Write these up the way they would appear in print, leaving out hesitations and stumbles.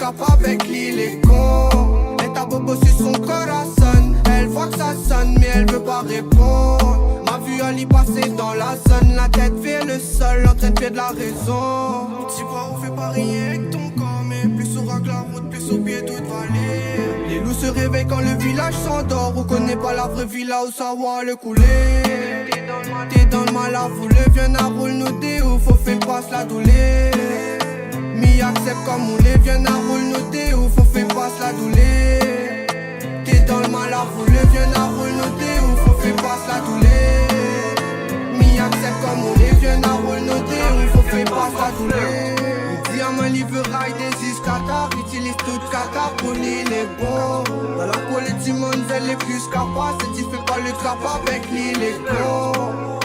cap avec lui, il est con. Et ta bobo sur son corazon. Elle voit que ça sonne mais elle veut pas répondre. Ma vue elle y passer dans la zone. La tête fait le sol, en train de faire de la raison. Tu vois on fait pas rien avec ton corps. Mais plus on racle la route, plus au pied toute vallée. Les loups se réveillent quand le village s'endort. On connaît pas la vraie vie là où ça va le couler. T'es dans le mal à voler, viens à roule nous des ouf, faut faire passe la douleur. Mi accepte comme on l'est, viens à roule nous des ouf, faut faire passe la douleur. T'es dans le mal à voler, viens à roule nous des ouf, faut faire passe la douleur. Mi accepte comme on l'est, viens à roule nous des ouf, faut faire passe la douleur. Le diamant livraille des Qatar, utilise toute Qatar pour l'île est bon. Dans la colle du monde, elle est plus capable, c'est tu fais pas le clap avec l'île est con.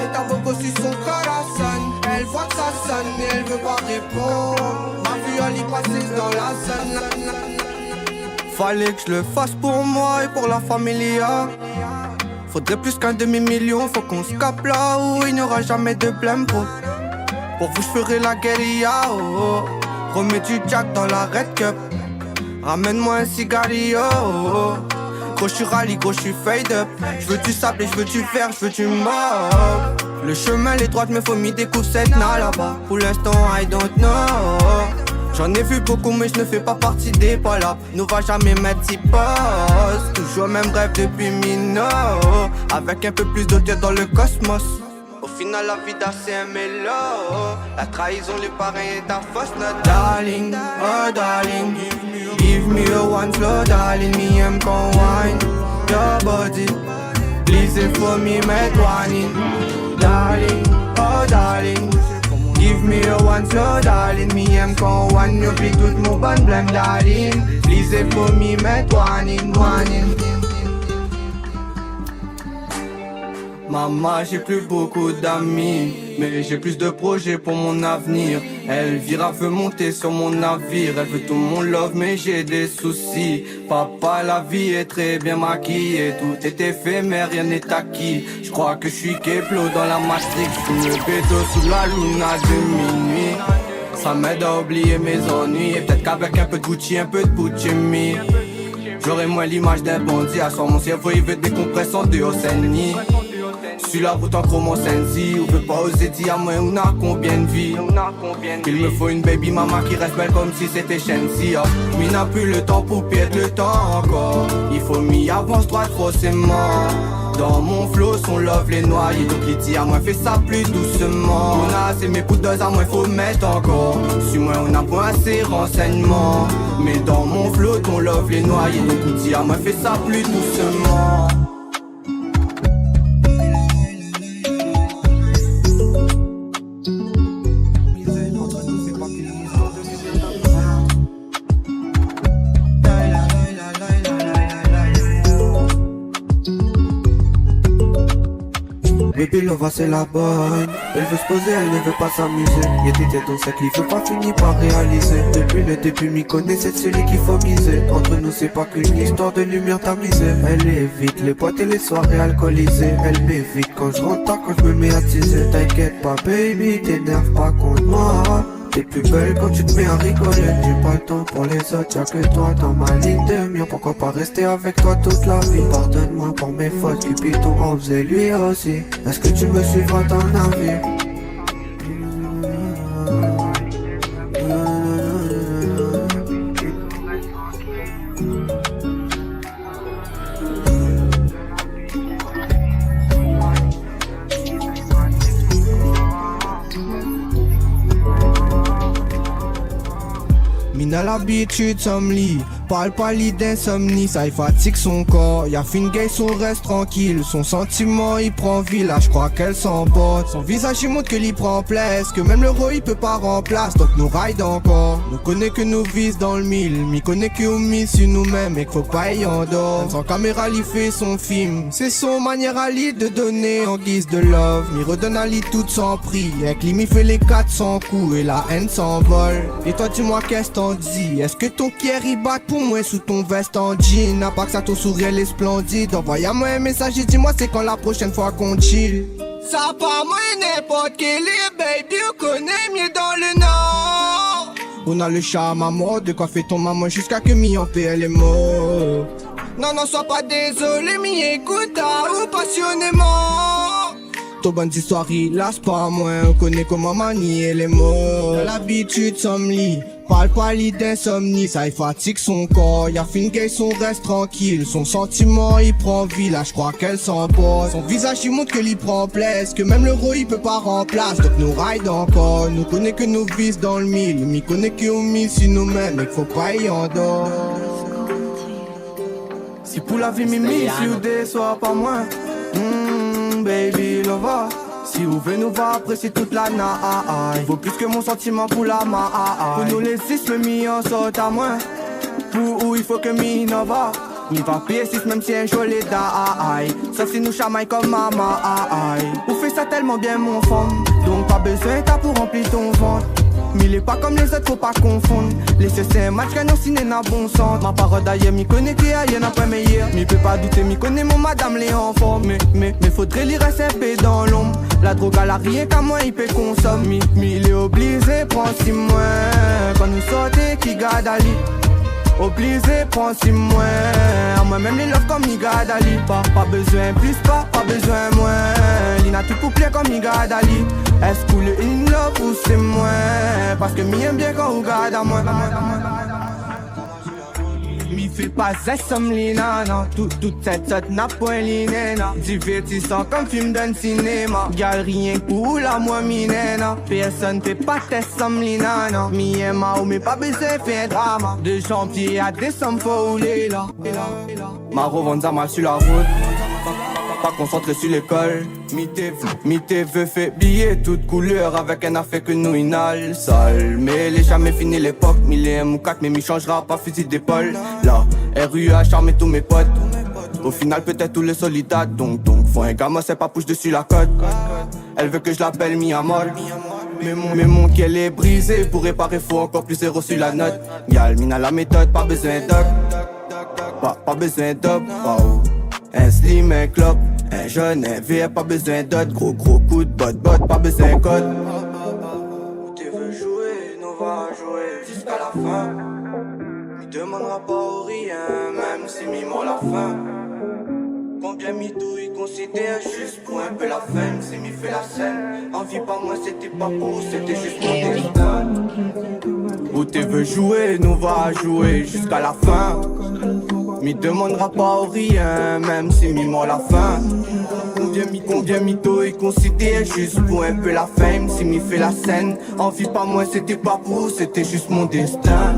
Et ta bobo sur son corazon, elle voit que ça sonne mais elle veut pas répondre. Ma vue elle y passer dans la zone. Fallait que je le fasse pour moi et pour la familia. Faudrait plus qu'un demi-million, faut qu'on se capte là où il n'y aura jamais de blême pour vous je ferai la guérilla, oh, oh. Remets du jack dans la red cup. Ramène-moi un cigarillo, oh, oh. Gros j'suis rallye, gros j'suis fade up. J'veux du sable et j'veux du verre, j'veux du mort. Le chemin les droites mais faut m'y découvre cette na là-bas. Pour l'instant I don't know. J'en ai vu beaucoup mais je ne fais pas partie des palabres. Nous va jamais mettre 10 postes. Toujours le même rêve depuis Mino. Avec un peu plus d'auteur dans le cosmos. Au final la vida c'est un mélo. La trahison, les parents et ta fausse note. Darling, oh darling, give me a one slow darling. Me aime qu'on wine your body. Please for me met one in. Darling, oh darling, give me a one slow darling. Me aime qu'on wine. Oublie toute mon bonne blême darling. Please for me met one in, one in. Maman, j'ai plus beaucoup d'amis, mais j'ai plus de projets pour mon avenir. Elvira veut monter sur mon navire, elle veut tout mon love, mais j'ai des soucis. Papa, la vie est très bien maquillée, tout est éphémère, rien n'est acquis. Je crois que je suis Keplo dans la Matrix, sous le bédo, sous la luna de minuit. Ça m'aide à oublier mes ennuis, et peut-être qu'avec un peu de Gucci, un peu de Puccini, j'aurai moins l'image d'un bandit. À soir mon cerveau il veut décompresser en dehors Saint-Denis. Sur la route en chrome sensi, on veut pas oser dire à moi on a combien de vies. Il me faut une baby mama qui reste belle comme si c'était Shensi. Mais n'a plus le temps pour perdre le temps encore. Il faut m'y avance droite forcément. Dans mon flow son love les noyés. Donc il dit à moi fais ça plus doucement. On a assez mes poudres à moi faut mettre encore. Sur moi on a pas assez renseignements. Mais dans mon flow ton love les noyés. Donc il dit à moi fais ça plus doucement. Baby Lova c'est la bonne. Elle veut se poser, elle ne veut pas s'amuser. Y'a des têtes dans cette il veut pas finir par réaliser. Depuis le début m'y connaît, c'est celui qu'il faut miser. Entre nous c'est pas qu'une histoire de lumière tamisée. Elle évite les boîtes et les soirées alcoolisées. Elle m'évite quand je rentre tard, quand je me mets à teaser. T'inquiète pas baby, t'énerve pas contre moi. T'es plus belle quand tu te mets à rigoler. J'ai pas le temps pour les autres, y'a que toi dans ma ligne de mire. Pourquoi pas rester avec toi toute la vie? Pardonne-moi pour mes fautes, Cupidon en faisait lui aussi. Est-ce que tu me suivras dans la vie? Mina l'habitude sommelie, parle pas lit d'insomnie, ça y fatigue son corps. Y'a fin gay, son reste tranquille, son sentiment il prend vie, là je crois qu'elle s'emporte. Son visage il montre que l'y prend place, que même l'euro il peut pas remplacer. Donc nous ride encore, nous connaît que nous vise dans le mille, m'y connaît que on mise sur nous-mêmes et qu'il faut pas y endort. Sans caméra il fait son film, c'est son manière à lui de donner en guise de love. M'y redonne à lui tout sans prix, avec lui m'y fait les 400 coups et la haine s'envole. Et toi dis-moi qu'est-ce t'en dis? Est-ce que ton cœur il bat pour moi sous ton veste en jean? N'a pas que ça ton sourire est splendide. Envoie-moi un message et dis-moi c'est quand la prochaine fois qu'on chill. Ça pas moi n'importe quel est baby, on connaît mieux dans le nord. On a le charme à mort, de quoi fait ton maman jusqu'à que mi en paix elle est morte. Non, non, sois pas désolé, mi écoute ou passionnément. Ton bonne histoire, il lasse pas moins. On connaît comment manier les mots. L'habitude sommeille, parle pas lit d'insomnie. Ça il fatigue son corps, y'a fin gay, son reste tranquille. Son sentiment il prend vie, là je crois qu'elle s'emporte. Son visage il montre que l'y prend plaisir, que même l'euro il peut pas remplacer. Donc nous ride encore, nous connaît que nous vis dans le mille. M'y connaît que au mille si nous-mêmes, mais qu'il faut pas y endort. Si pour la vie mimi, si vous déçoit pas moins. Baby lover, si vous venez nous va apprécier toute la night. Vaut plus que mon sentiment pour la main. Pour nous les six, me mis en sorte à moins. Pour où il faut que m'y va. M'y va payer six même si un joli d'aïe. Sauf si nous chamaille comme maman. Vous fait ça tellement bien mon femme. Donc pas besoin t'as pour remplir ton ventre. Mais il est pas comme les autres, faut pas confondre. Les c'est un match gagnant ciné n'a bon sens. Ma parole d'ailleurs, m'y connaît qui ailleurs n'a pas meilleur. M'y peut pas douter, m'y connaît mon madame les enfants. Mais faudrait lire SMP dans l'ombre. La drogue à la rien qu'à moi il peut consommer. Mais il est obligé, prends 6 mois. Quand nous sortons, qui garde Ali. Obligé, prends 6 mois. À moi-même les love comme il garde Ali. Pas besoin plus, pas besoin moins. L'ina tout pour plaire comme il garde Ali. Est-ce que le in love ou c'est moi? Parce que m'y aime bien quand on garde à moi. M'y fait pas zessom lina, non. Toute cette sorte n'a point l'inéna. Divertissant comme film d'un cinéma. Gal rien pour la moi minena. Personne fait pas test somme lina, non. M'y aime ou mais pas besoin faire drama. De janvier à décembre faut rouler là. Ma revendre mal sur la route. Pas concentré sur l'école. Mité veut fait billet toute couleur avec un affaire que nous inhale sale. Mais il est jamais fini l'époque. 1000 ou 4 mais m'y changera pas fusil d'épaule. Là, RU a charmé tous mes potes. Au final peut-être tous les soldats. Donc faut un gamin c'est pas push dessus la côte. Elle veut que je l'appelle mi-amor. Mais mon qu'elle est brisé. Pour réparer faut encore plus zéro sur la note. Y'a le mina la méthode, pas besoin d'oc. Pas besoin d'op. Oh. Un slim, un clope, un jeune, un vieux, pas besoin d'autres. Gros coup de bot, pas besoin de code. Où tu veux jouer, nous va jouer jusqu'à la fin. Me demandera pas au rien, même si m'y la fin. Combien mytho il considère juste pour un peu la femme. Si m'y fait la scène, envie pas moi c'était pas pour, c'était juste mon destin. Où tu veux jouer, nous va jouer jusqu'à la fin. M'y demandera pas au rien, même si m'y mord la faim. Combien mytho il considère juste pour un peu la fame. Si m'y fait la scène, envie pas moi c'était pas pour, c'était juste mon destin.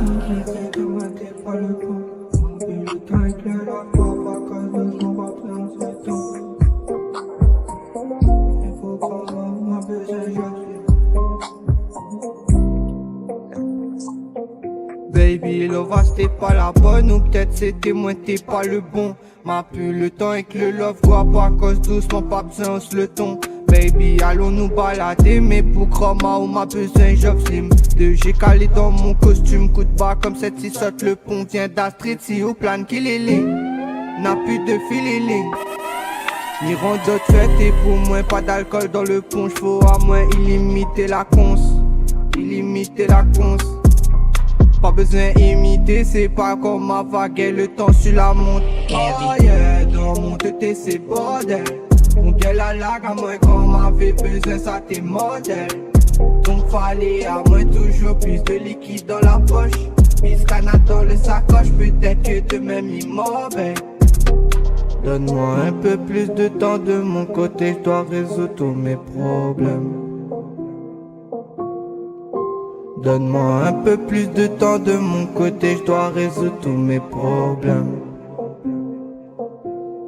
Baby, love, c'était pas la bonne, ou peut-être c'était moi, t'es pas le bon. M'a plus le temps et que le love voit pas, cause doucement, pas besoin, on se le ton. Baby, allons nous balader, mais pour chroma ou m'a besoin, job slim. J'ai calé dans mon costume, coup de bas comme cette si saute le pont. Vient d'Astrid, si au plan qu'il est lé. N'a plus de feeling. Ni rend d'autres fêtes et pour moi, pas d'alcool dans le punch. Faut à moi illimiter la conce. Illimiter la conce. Pas besoin imiter, c'est pas comme ma vague et le temps sur la montre. Oh yeah, dans mon tête c'est bordel. Combien la lag à moi quand m'avait besoin, ça t'es modèle. Donc fallait à moi toujours plus de liquide dans la poche. Biscana dans le sacoche, peut-être que demain immobile. Donne-moi un peu plus de temps de mon côté, je dois résoudre tous mes problèmes. Donne-moi un peu plus de temps de mon côté, je dois résoudre tous mes problèmes.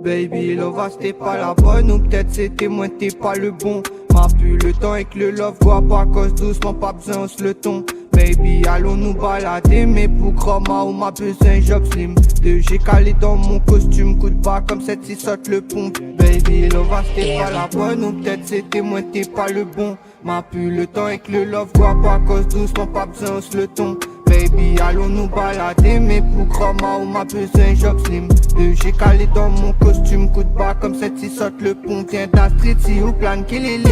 Baby, love, c'était pas la bonne, ou peut-être c'était moi, t'es pas le bon. M'a plus le temps et que le love voit pas, cause doucement, pas besoin, on se le ton. Baby, allons nous balader, mais pour chroma ou m'a besoin, job slim. J'ai calé dans mon costume, coup de bas comme cette si saute le pont. Baby, love, c'était pas la bonne, ou peut-être c'était moi, t'es pas le bon. M'a plus le temps et que le love voit pas, cause doucement, pas besoin, on se le ton. Baby, allons nous balader, mais pour chroma ou m'a besoin, job slim. J'ai calé dans mon costume, coup de bas comme cette si saute le pont. Vient d'Astrid, si au plan qu'il est lé.